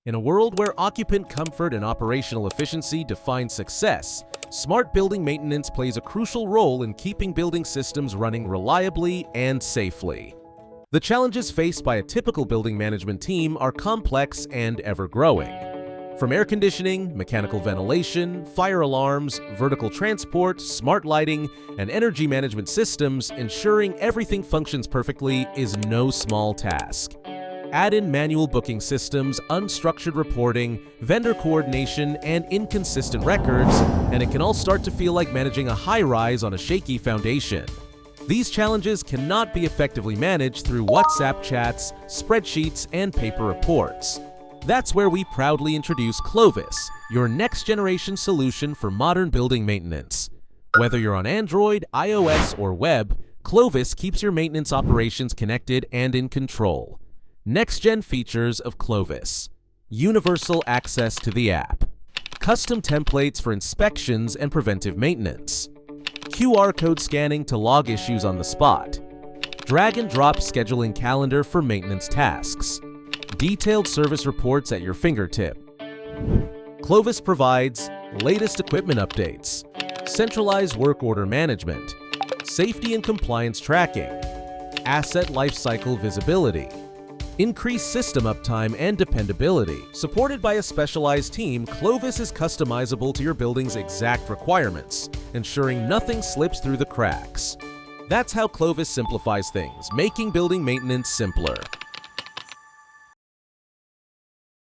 In a world where occupant comfort and operational efficiency define success, smart building maintenance plays a crucial role in keeping building systems running reliably and safely. The challenges faced by a typical building management team are complex and ever-growing. From air conditioning, mechanical ventilation, fire alarms, vertical transport, smart lighting, and energy management systems, ensuring everything functions perfectly is no small task. Add in manual booking systems, unstructured reporting, vendor coordination, and inconsistent records, and it can all start to feel like managing a high-rise on a shaky foundation. These challenges cannot be effectively managed through WhatsApp chats, spreadsheets, and paper reports. That's where we proudly introduce Clovis, your next-generation solution for modern building maintenance. Whether you're on Android, iOS, or web, Clovis keeps your maintenance operations connected and in control. Next-gen features of Clovis: universal access to the app, custom templates for inspections and preventive maintenance, QR code scanning to log issues on the spot, drag-and-drop scheduling calendar for maintenance tasks, detailed service reports at your fingertip. Clovis provides latest equipment updates, centralized work order management, safety and compliance tracking, asset lifecycle visibility, increased system uptime and dependability. Supported by a specialized team, Clovis is customizable to your building's exact requirements, ensuring nothing slips through the cracks. That's how Clovis simplifies things, making building maintenance simpler.